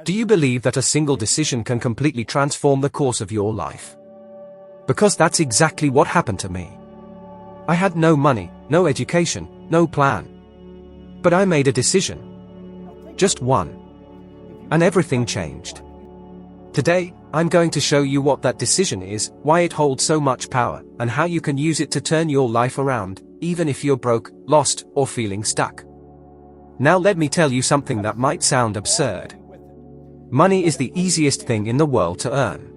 Do you believe that a single decision can completely transform the course of your life? Because that's exactly what happened to me. I had no money, no education, no plan. But I made a decision. Just one. And everything changed. Today, I'm going to show you what that decision is, why it holds so much power, and how you can use it to turn your life around, even if you're broke, lost, or feeling stuck. Now let me tell you something that might sound absurd. Money is the easiest thing in the world to earn.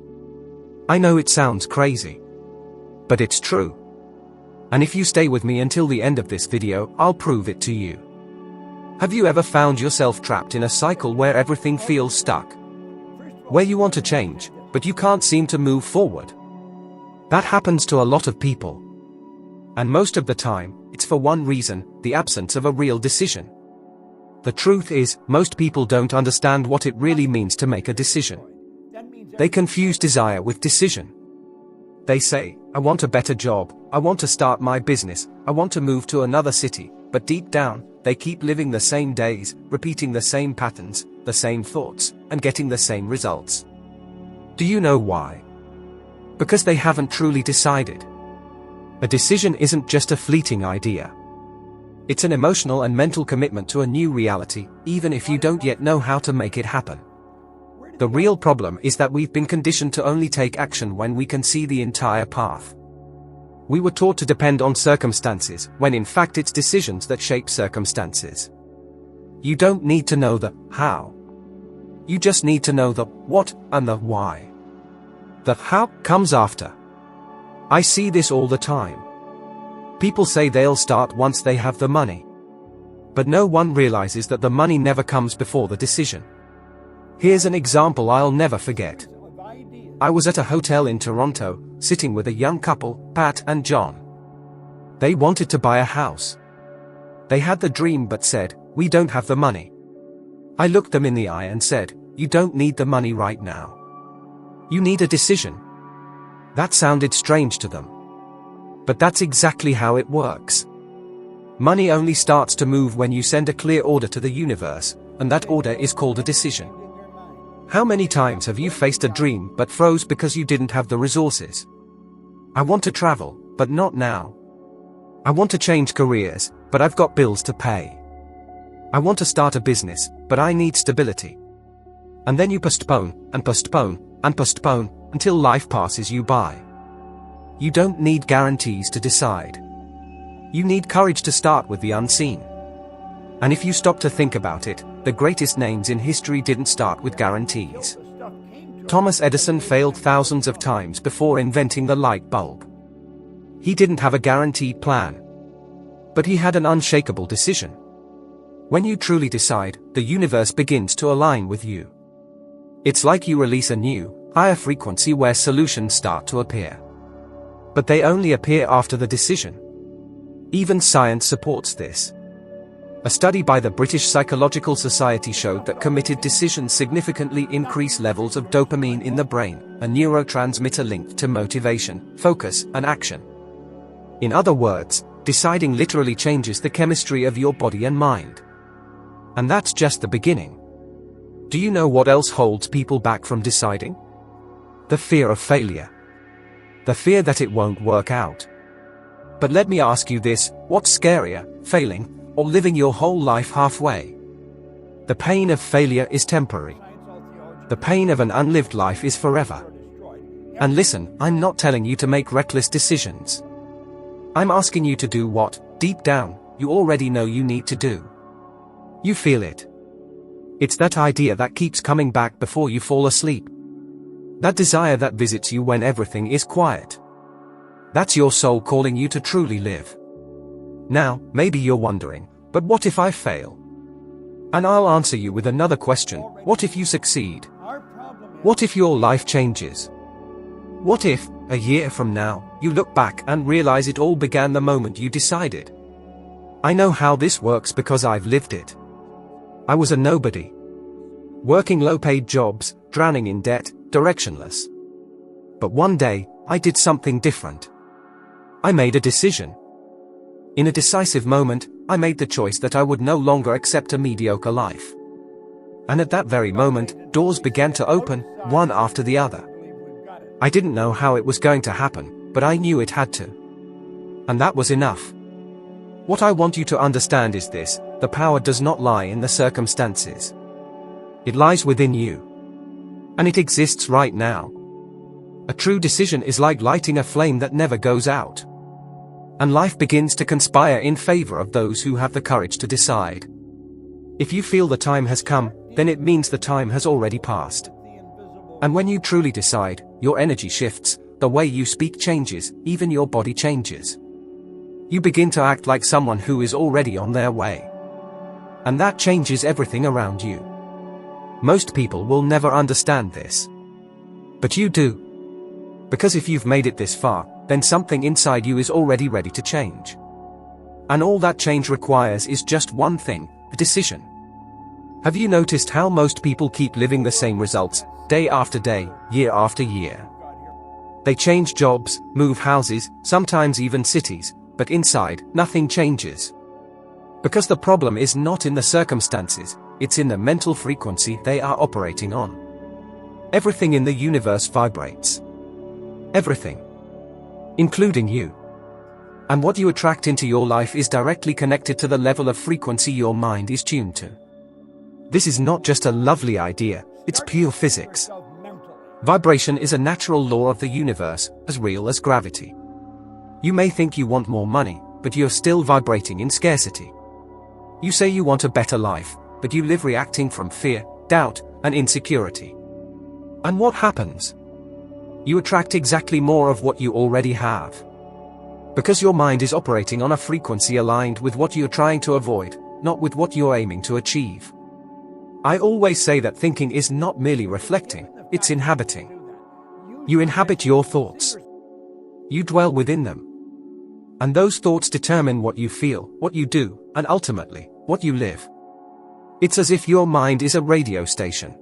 I know it sounds crazy. But it's true. And if you stay with me until the end of this video, I'll prove it to you. Have you ever found yourself trapped in a cycle where everything feels stuck? Where you want to change, but you can't seem to move forward? That happens to a lot of people. And most of the time, it's for one reason, the absence of a real decision. The truth is, most people don't understand what it really means to make a decision. They confuse desire with decision. They say, I want a better job, I want to start my business, I want to move to another city, but deep down, they keep living the same days, repeating the same patterns, the same thoughts, and getting the same results. Do you know why? Because they haven't truly decided. A decision isn't just a fleeting idea. It's an emotional and mental commitment to a new reality, even if you don't yet know how to make it happen. The real problem is that we've been conditioned to only take action when we can see the entire path. We were taught to depend on circumstances, when in fact it's decisions that shape circumstances. You don't need to know the how. You just need to know the what and the why. The how comes after. I see this all the time. People say they'll start once they have the money. But no one realizes that the money never comes before the decision. Here's an example I'll never forget. I was at a hotel in Toronto, sitting with a young couple, Pat and John. They wanted to buy a house. They had the dream but said, we don't have the money. I looked them in the eye and said, you don't need the money right now. You need a decision. That sounded strange to them. But that's exactly how it works. Money only starts to move when you send a clear order to the universe, and that order is called a decision. How many times have you faced a dream but froze because you didn't have the resources? I want to travel, but not now. I want to change careers, but I've got bills to pay. I want to start a business, but I need stability. And then you postpone, and postpone, and postpone, until life passes you by. You don't need guarantees to decide. You need courage to start with the unseen. And if you stop to think about it, the greatest names in history didn't start with guarantees. Thomas Edison failed thousands of times before inventing the light bulb. He didn't have a guaranteed plan. But he had an unshakable decision. When you truly decide, the universe begins to align with you. It's like you release a new, higher frequency where solutions start to appear. But they only appear after the decision. Even science supports this. A study by the British Psychological Society showed that committed decisions significantly increase levels of dopamine in the brain, a neurotransmitter linked to motivation, focus, and action. In other words, deciding literally changes the chemistry of your body and mind. And that's just the beginning. Do you know what else holds people back from deciding? The fear of failure. The fear that it won't work out. But let me ask you this, what's scarier, failing, or living your whole life halfway? The pain of failure is temporary. The pain of an unlived life is forever. And listen, I'm not telling you to make reckless decisions. I'm asking you to do what, deep down, you already know you need to do. You feel it. It's that idea that keeps coming back before you fall asleep. That desire that visits you when everything is quiet. That's your soul calling you to truly live. Now, maybe you're wondering, but what if I fail? And I'll answer you with another question, what if you succeed? What if your life changes? What if, a year from now, you look back and realize it all began the moment you decided? I know how this works because I've lived it. I was a nobody. Working low-paid jobs, drowning in debt, directionless. But one day, I did something different. I made a decision. In a decisive moment, I made the choice that I would no longer accept a mediocre life. And at that very moment, doors began to open, one after the other. I didn't know how it was going to happen, but I knew it had to. And that was enough. What I want you to understand is this: the power does not lie in the circumstances. It lies within you. And it exists right now. A true decision is like lighting a flame that never goes out. And life begins to conspire in favor of those who have the courage to decide. If you feel the time has come, then it means the time has already passed. And when you truly decide, your energy shifts, the way you speak changes, even your body changes. You begin to act like someone who is already on their way. And that changes everything around you. Most people will never understand this. But you do. Because if you've made it this far, then something inside you is already ready to change. And all that change requires is just one thing: a decision. Have you noticed how most people keep living the same results, day after day, year after year? They change jobs, move houses, sometimes even cities, but inside, nothing changes. Because the problem is not in the circumstances, it's in the mental frequency they are operating on. Everything in the universe vibrates. Everything. Including you. And what you attract into your life is directly connected to the level of frequency your mind is tuned to. This is not just a lovely idea, it's pure physics. Vibration is a natural law of the universe, as real as gravity. You may think you want more money, but you're still vibrating in scarcity. You say you want a better life, but you live reacting from fear, doubt, and insecurity. And what happens? You attract exactly more of what you already have. Because your mind is operating on a frequency aligned with what you're trying to avoid, not with what you're aiming to achieve. I always say that thinking is not merely reflecting, it's inhabiting. You inhabit your thoughts. You dwell within them. And those thoughts determine what you feel, what you do, and ultimately, what you live. It's as if your mind is a radio station.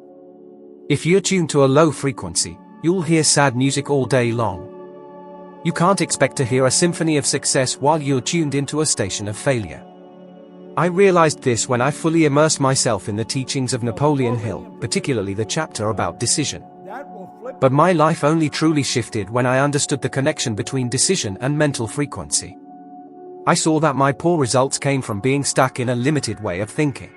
If you're tuned to a low frequency, you'll hear sad music all day long. You can't expect to hear a symphony of success while you're tuned into a station of failure. I realized this when I fully immersed myself in the teachings of Napoleon Hill, particularly the chapter about decision. But my life only truly shifted when I understood the connection between decision and mental frequency. I saw that my poor results came from being stuck in a limited way of thinking.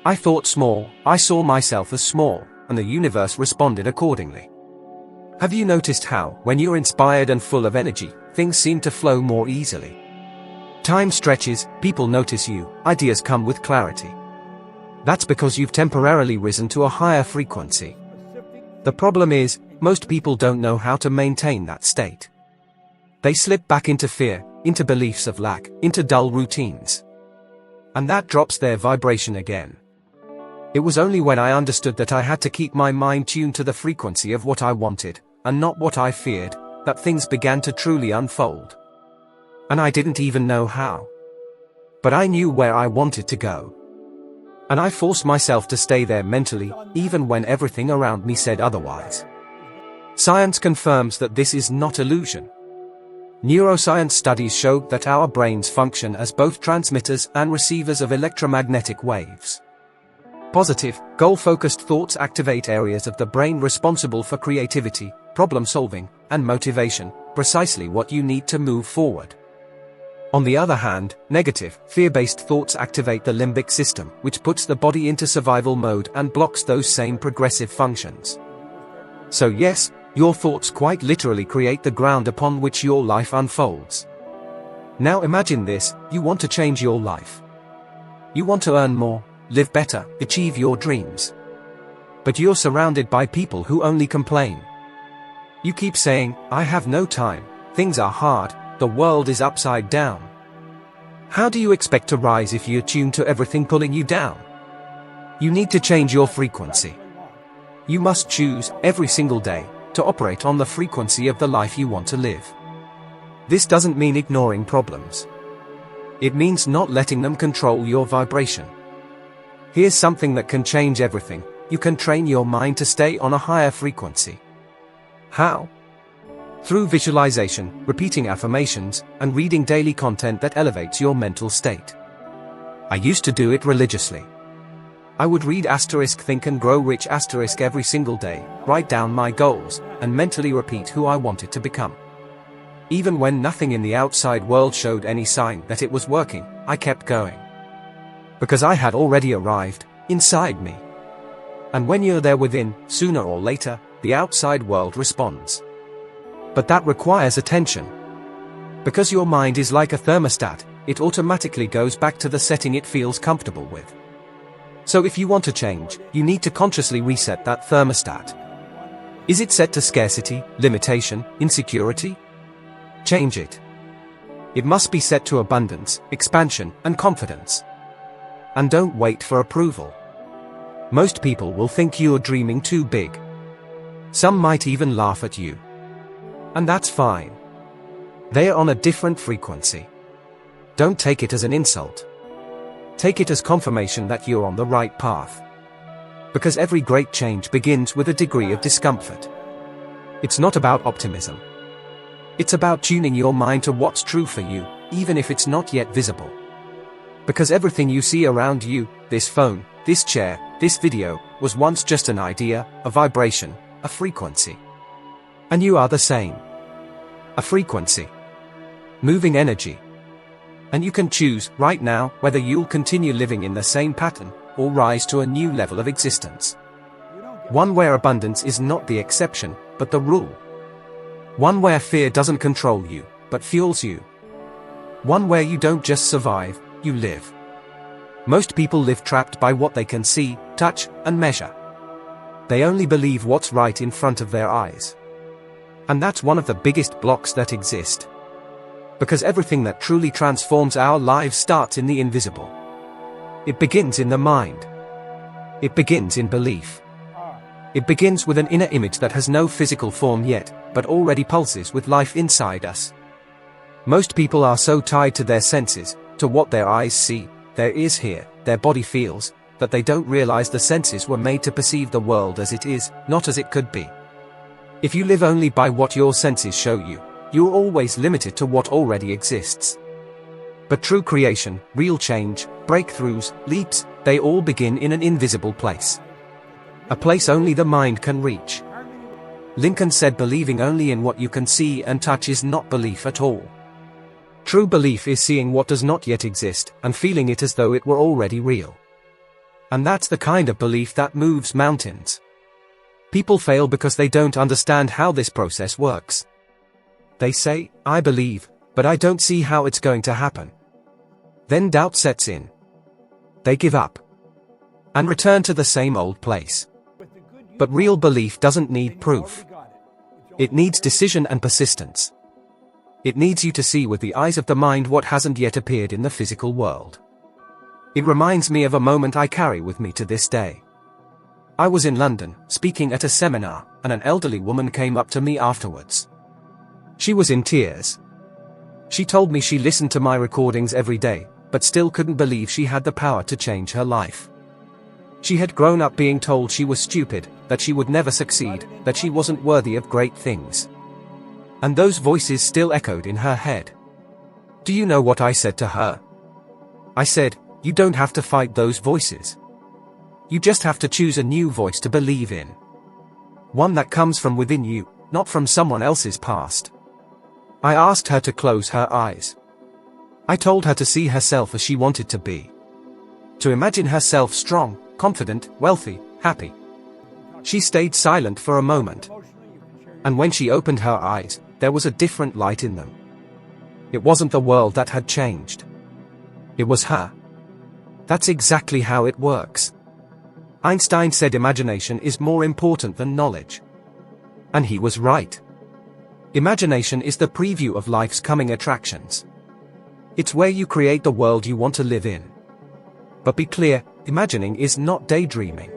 I thought small, I saw myself as small, and the universe responded accordingly. Have you noticed how, when you're inspired and full of energy, things seem to flow more easily? Time stretches, people notice you, ideas come with clarity. That's because you've temporarily risen to a higher frequency. The problem is, most people don't know how to maintain that state. They slip back into fear, into beliefs of lack, into dull routines. And that drops their vibration again. It was only when I understood that I had to keep my mind tuned to the frequency of what I wanted, and not what I feared, that things began to truly unfold. And I didn't even know how. But I knew where I wanted to go. And I forced myself to stay there mentally, even when everything around me said otherwise. Science confirms that this is not illusion. Neuroscience studies show that our brains function as both transmitters and receivers of electromagnetic waves. Positive, goal-focused thoughts activate areas of the brain responsible for creativity, problem-solving, and motivation, precisely what you need to move forward. On the other hand, negative, fear-based thoughts activate the limbic system, which puts the body into survival mode and blocks those same progressive functions. So yes, your thoughts quite literally create the ground upon which your life unfolds. Now imagine this: you want to change your life. You want to earn more, live better, achieve your dreams. But you're surrounded by people who only complain. You keep saying, "I have no time, things are hard, the world is upside down." How do you expect to rise if you're tuned to everything pulling you down? You need to change your frequency. You must choose, every single day, to operate on the frequency of the life you want to live. This doesn't mean ignoring problems. It means not letting them control your vibration. Here's something that can change everything: you can train your mind to stay on a higher frequency. How? Through visualization, repeating affirmations, and reading daily content that elevates your mental state. I used to do it religiously. I would read *, Think and Grow Rich * every single day, write down my goals, and mentally repeat who I wanted to become. Even when nothing in the outside world showed any sign that it was working, I kept going. Because I had already arrived, inside me. And when you're there within, sooner or later, the outside world responds. But that requires attention. Because your mind is like a thermostat, it automatically goes back to the setting it feels comfortable with. So if you want to change, you need to consciously reset that thermostat. Is it set to scarcity, limitation, insecurity? Change it. It must be set to abundance, expansion, and confidence. And don't wait for approval. Most people will think you're dreaming too big. Some might even laugh at you. And that's fine. They are on a different frequency. Don't take it as an insult. Take it as confirmation that you're on the right path. Because every great change begins with a degree of discomfort. It's not about optimism. It's about tuning your mind to what's true for you, even if it's not yet visible. Because everything you see around you, this phone, this chair, this video, was once just an idea, a vibration, a frequency. And you are the same. A frequency. Moving energy. And you can choose, right now, whether you'll continue living in the same pattern, or rise to a new level of existence. One where abundance is not the exception, but the rule. One where fear doesn't control you, but fuels you. One where you don't just survive, you live. Most people live trapped by what they can see, touch, and measure. They only believe what's right in front of their eyes. And that's one of the biggest blocks that exist. Because everything that truly transforms our lives starts in the invisible. It begins in the mind. It begins in belief. It begins with an inner image that has no physical form yet, but already pulses with life inside us. Most people are so tied to their senses, to what their eyes see, their ears hear, their body feels, that they don't realize the senses were made to perceive the world as it is, not as it could be. If you live only by what your senses show you, you're always limited to what already exists. But true creation, real change, breakthroughs, leaps, they all begin in an invisible place. A place only the mind can reach. Lincoln said believing only in what you can see and touch is not belief at all. True belief is seeing what does not yet exist and feeling it as though it were already real. And that's the kind of belief that moves mountains. People fail because they don't understand how this process works. They say, I believe, but I don't see how it's going to happen. Then doubt sets in. They give up. And return to the same old place. But real belief doesn't need proof. It needs decision and persistence. It needs you to see with the eyes of the mind what hasn't yet appeared in the physical world. It reminds me of a moment I carry with me to this day. I was in London, speaking at a seminar, and an elderly woman came up to me afterwards. She was in tears. She told me she listened to my recordings every day, but still couldn't believe she had the power to change her life. She had grown up being told she was stupid, that she would never succeed, that she wasn't worthy of great things. And those voices still echoed in her head. Do you know what I said to her? I said, you don't have to fight those voices. You just have to choose a new voice to believe in. One that comes from within you, not from someone else's past. I asked her to close her eyes. I told her to see herself as she wanted to be. To imagine herself strong, confident, wealthy, happy. She stayed silent for a moment. And when she opened her eyes, there was a different light in them. It wasn't the world that had changed. It was her. That's exactly how it works. Einstein said imagination is more important than knowledge. And he was right. Imagination is the preview of life's coming attractions. It's where you create the world you want to live in. But be clear, imagining is not daydreaming.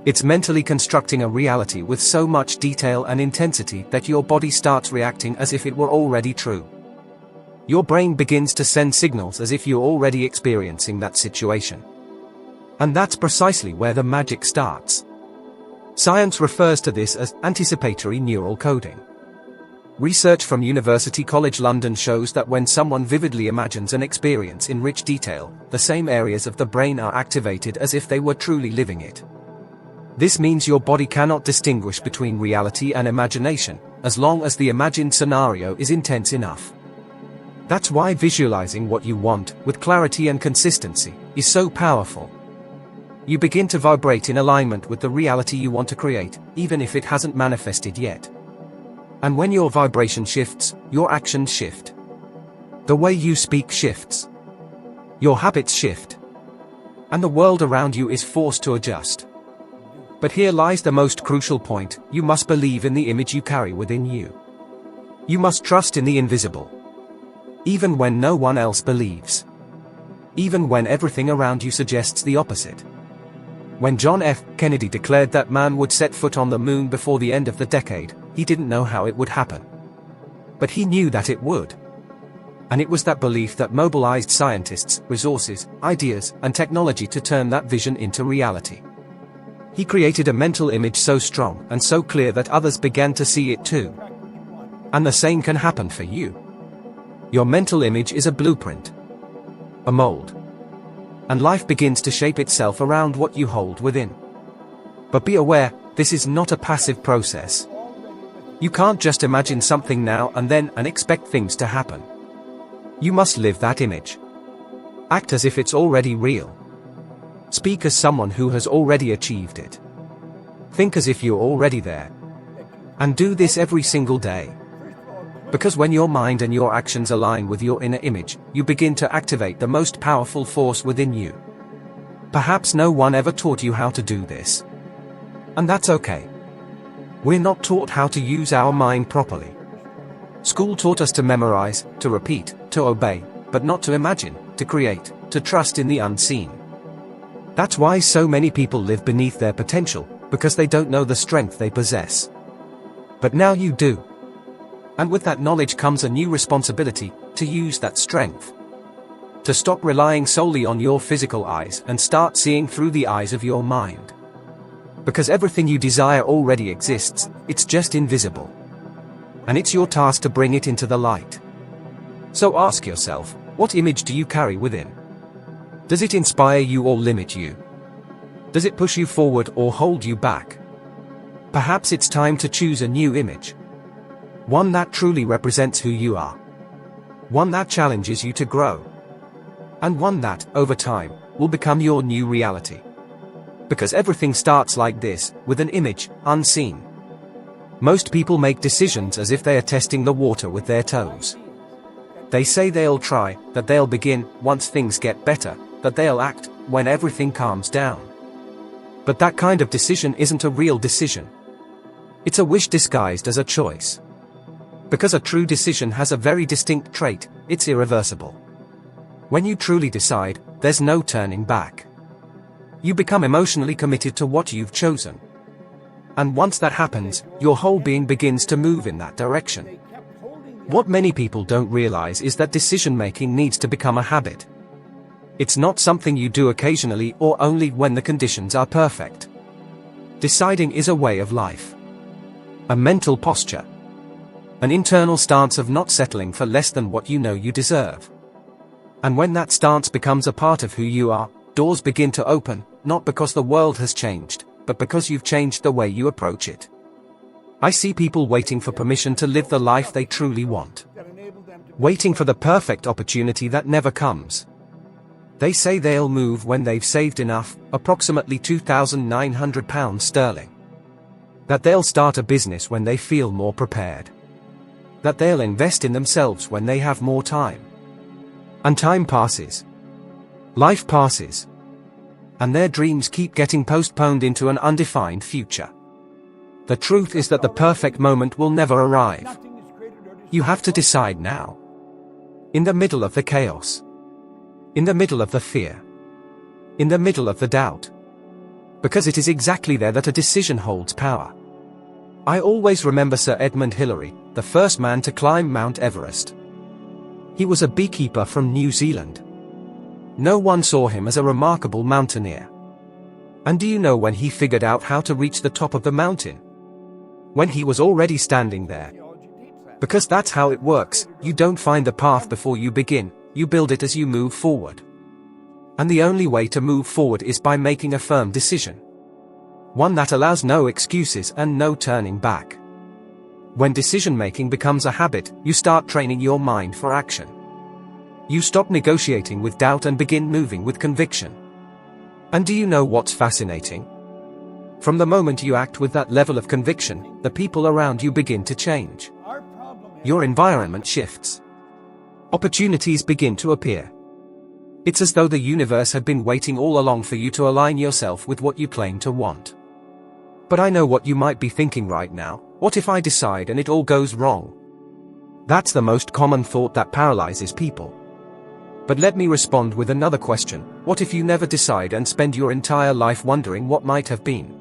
It's mentally constructing a reality with so much detail and intensity that your body starts reacting as if it were already true. Your brain begins to send signals as if you're already experiencing that situation. And that's precisely where the magic starts. Science refers to this as anticipatory neural coding. Research from University College London shows that when someone vividly imagines an experience in rich detail, the same areas of the brain are activated as if they were truly living it. This means your body cannot distinguish between reality and imagination, as long as the imagined scenario is intense enough. That's why visualizing what you want, with clarity and consistency, is so powerful. You begin to vibrate in alignment with the reality you want to create, even if it hasn't manifested yet. And when your vibration shifts, your actions shift. The way you speak shifts. Your habits shift. And the world around you is forced to adjust. But here lies the most crucial point: you must believe in the image you carry within you. You must trust in the invisible. Even when no one else believes. Even when everything around you suggests the opposite. When John F. Kennedy declared that man would set foot on the moon before the end of the decade, he didn't know how it would happen. But he knew that it would. And it was that belief that mobilized scientists, resources, ideas, and technology to turn that vision into reality. He created a mental image so strong and so clear that others began to see it too. And the same can happen for you. Your mental image is a blueprint. A mold. And life begins to shape itself around what you hold within. But be aware, this is not a passive process. You can't just imagine something now and then and expect things to happen. You must live that image. Act as if it's already real. Speak as someone who has already achieved it. Think as if you're already there. And do this every single day. Because when your mind and your actions align with your inner image, you begin to activate the most powerful force within you. Perhaps no one ever taught you how to do this. And that's okay. We're not taught how to use our mind properly. School taught us to memorize, to repeat, to obey, but not to imagine, to create, to trust in the unseen. That's why so many people live beneath their potential, because they don't know the strength they possess. But now you do. And with that knowledge comes a new responsibility, to use that strength. To stop relying solely on your physical eyes and start seeing through the eyes of your mind. Because everything you desire already exists, it's just invisible. And it's your task to bring it into the light. So ask yourself, what image do you carry within? Does it inspire you or limit you? Does it push you forward or hold you back? Perhaps it's time to choose a new image. One that truly represents who you are. One that challenges you to grow. And one that, over time, will become your new reality. Because everything starts like this, with an image, unseen. Most people make decisions as if they are testing the water with their toes. They say they'll try, that they'll begin, once things get better, that they'll act, when everything calms down. But that kind of decision isn't a real decision. It's a wish disguised as a choice. Because a true decision has a very distinct trait, it's irreversible. When you truly decide, there's no turning back. You become emotionally committed to what you've chosen. And once that happens, your whole being begins to move in that direction. What many people don't realize is that decision-making needs to become a habit. It's not something you do occasionally or only when the conditions are perfect. Deciding is a way of life. A mental posture. An internal stance of not settling for less than what you know you deserve. And when that stance becomes a part of who you are, doors begin to open, not because the world has changed, but because you've changed the way you approach it. I see people waiting for permission to live the life they truly want. Waiting for the perfect opportunity that never comes. They say they'll move when they've saved enough, approximately £2,900 sterling. That they'll start a business when they feel more prepared. That they'll invest in themselves when they have more time. And time passes. Life passes. And their dreams keep getting postponed into an undefined future. The truth is that the perfect moment will never arrive. You have to decide now. In the middle of the chaos. In the middle of the fear. In the middle of the doubt. Because it is exactly there that a decision holds power. I always remember Sir Edmund Hillary, the first man to climb Mount Everest. He was a beekeeper from New Zealand. No one saw him as a remarkable mountaineer. And do you know when he figured out how to reach the top of the mountain? When he was already standing there. Because that's how it works. You don't find the path before you begin, you build it as you move forward. And the only way to move forward is by making a firm decision. One that allows no excuses and no turning back. When decision-making becomes a habit, you start training your mind for action. You stop negotiating with doubt and begin moving with conviction. And do you know what's fascinating? From the moment you act with that level of conviction, the people around you begin to change. Your environment shifts. Opportunities begin to appear. It's as though the universe had been waiting all along for you to align yourself with what you claim to want. But I know what you might be thinking right now. What if I decide and it all goes wrong? That's the most common thought that paralyzes people. But let me respond with another question. What if you never decide and spend your entire life wondering what might have been?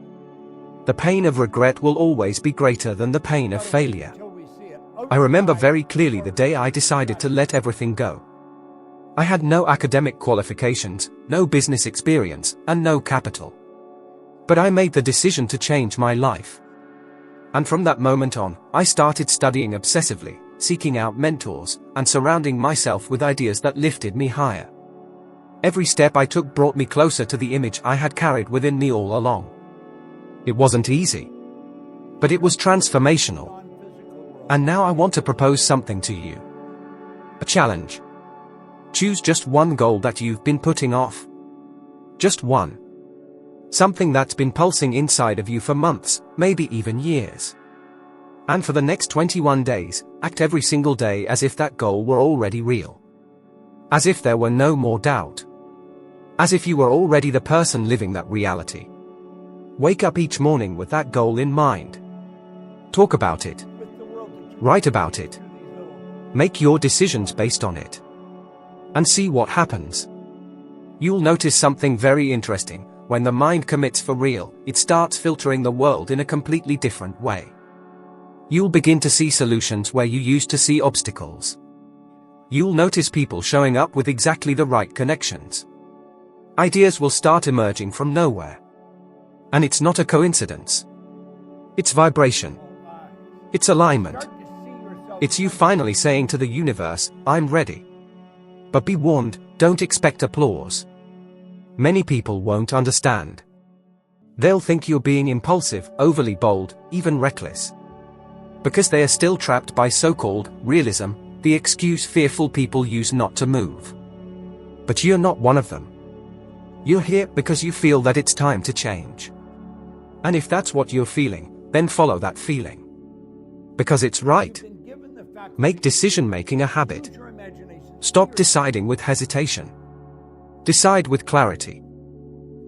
The pain of regret will always be greater than the pain of failure. I remember very clearly the day I decided to let everything go. I had no academic qualifications, no business experience, and no capital. But I made the decision to change my life. And from that moment on, I started studying obsessively, seeking out mentors, and surrounding myself with ideas that lifted me higher. Every step I took brought me closer to the image I had carried within me all along. It wasn't easy, but it was transformational. And now I want to propose something to you. A challenge. Choose just one goal that you've been putting off. Just one. Something that's been pulsing inside of you for months, maybe even years. And for the next 21 days, act every single day as if that goal were already real. As if there were no more doubt. As if you were already the person living that reality. Wake up each morning with that goal in mind. Talk about it. Write about it. Make your decisions based on it. And see what happens. You'll notice something very interesting. When the mind commits for real, it starts filtering the world in a completely different way. You'll begin to see solutions where you used to see obstacles. You'll notice people showing up with exactly the right connections. Ideas will start emerging from nowhere. And it's not a coincidence. It's vibration. It's alignment. It's you finally saying to the universe, I'm ready. But be warned, don't expect applause. Many people won't understand. They'll think you're being impulsive, overly bold, even reckless. Because they are still trapped by so-called realism, the excuse fearful people use not to move. But you're not one of them. You're here because you feel that it's time to change. And if that's what you're feeling, then follow that feeling. Because it's right. Make decision-making a habit. Stop deciding with hesitation. Decide with clarity.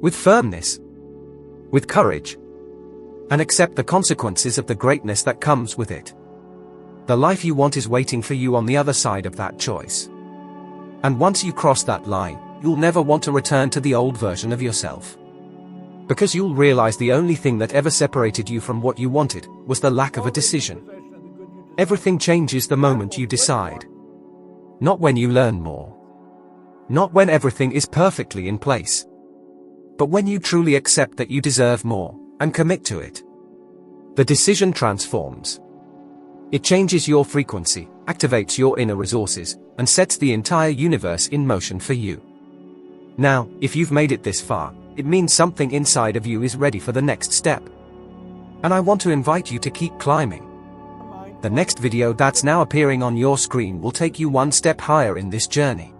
With firmness. With courage. And accept the consequences of the greatness that comes with it. The life you want is waiting for you on the other side of that choice. And once you cross that line, you'll never want to return to the old version of yourself. Because you'll realize the only thing that ever separated you from what you wanted was the lack of a decision. Everything changes the moment you decide. Not when you learn more. Not when everything is perfectly in place. But when you truly accept that you deserve more, and commit to it. The decision transforms. It changes your frequency, activates your inner resources, and sets the entire universe in motion for you. Now, if you've made it this far, it means something inside of you is ready for the next step. And I want to invite you to keep climbing. The next video that's now appearing on your screen will take you one step higher in this journey.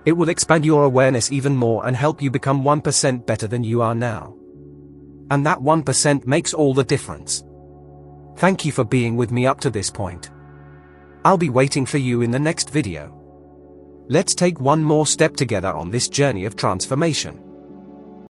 It will expand your awareness even more and help you become 1% better than you are now. And that 1% makes all the difference. Thank you for being with me up to this point. I'll be waiting for you in the next video. Let's take one more step together on this journey of transformation.